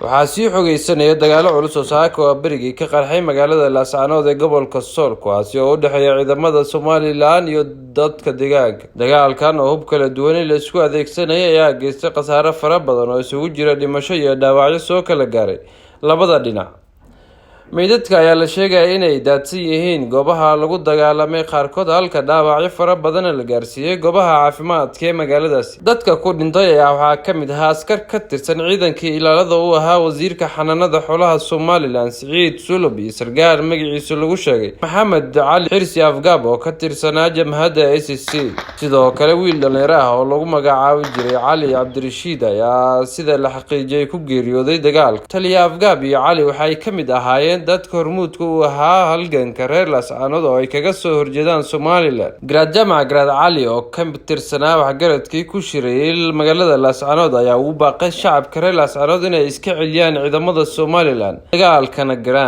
waxaa sii xogeysanaya dagaalo culus oo saaka oo berigii ka qarxay magaalada Laascaanood ee gobolka Sool kuwaasi oo u dhexeeya ciidamada Somaliland iyo dadka deegaanka. Dagaalkan oo hub kala duwan la isku adeegsanaya ayaa geystay khasaare fara badan oo isugu jira dhimasho iyo dhaawacyo soo kala gaaray labada dhinac. meydadka ayaa la sheegay inay daadsan yihiin goobaha lagu dagaalamay qaarkood halka dhaawacyo fara badan la gaarsiiyay goobaha caafimaadka ee magaaladaasi. dadka ku dhintay ayaa waxaa ka mid ah askar ka tirsan ciidankii ilaalada u ahaa wasiirka xanaanada xoolaha Somaliland Siciid Sulub iyo sargaal magaciisa lagu sheegay Maxamed Cali Xirsi Afgaab oo ka tirsanaa jamhadda ACC. sidoo kale wiil dhalinyaro ah oo lagu magacaabo jiray Cali Cabdirashiid ayaa sida la xaqiijiyay ku geeriyooday dagaalka. taliya Afgaab iyo Cali waxay ka mid ahaayeen dadka hormuudka u ahaa halganka reer Laascaanood oo ay kaga soo horjeedaan Somaliland. Garaad Jaamac Garaad Cali oo ka tirsanaa waxgaradkii ku shirayay magaalada Laascaanood ayaa u baaqay shacabka reer Laascaanood inay iska celiyaan ciidamada Somaliland dagaalkana galaan.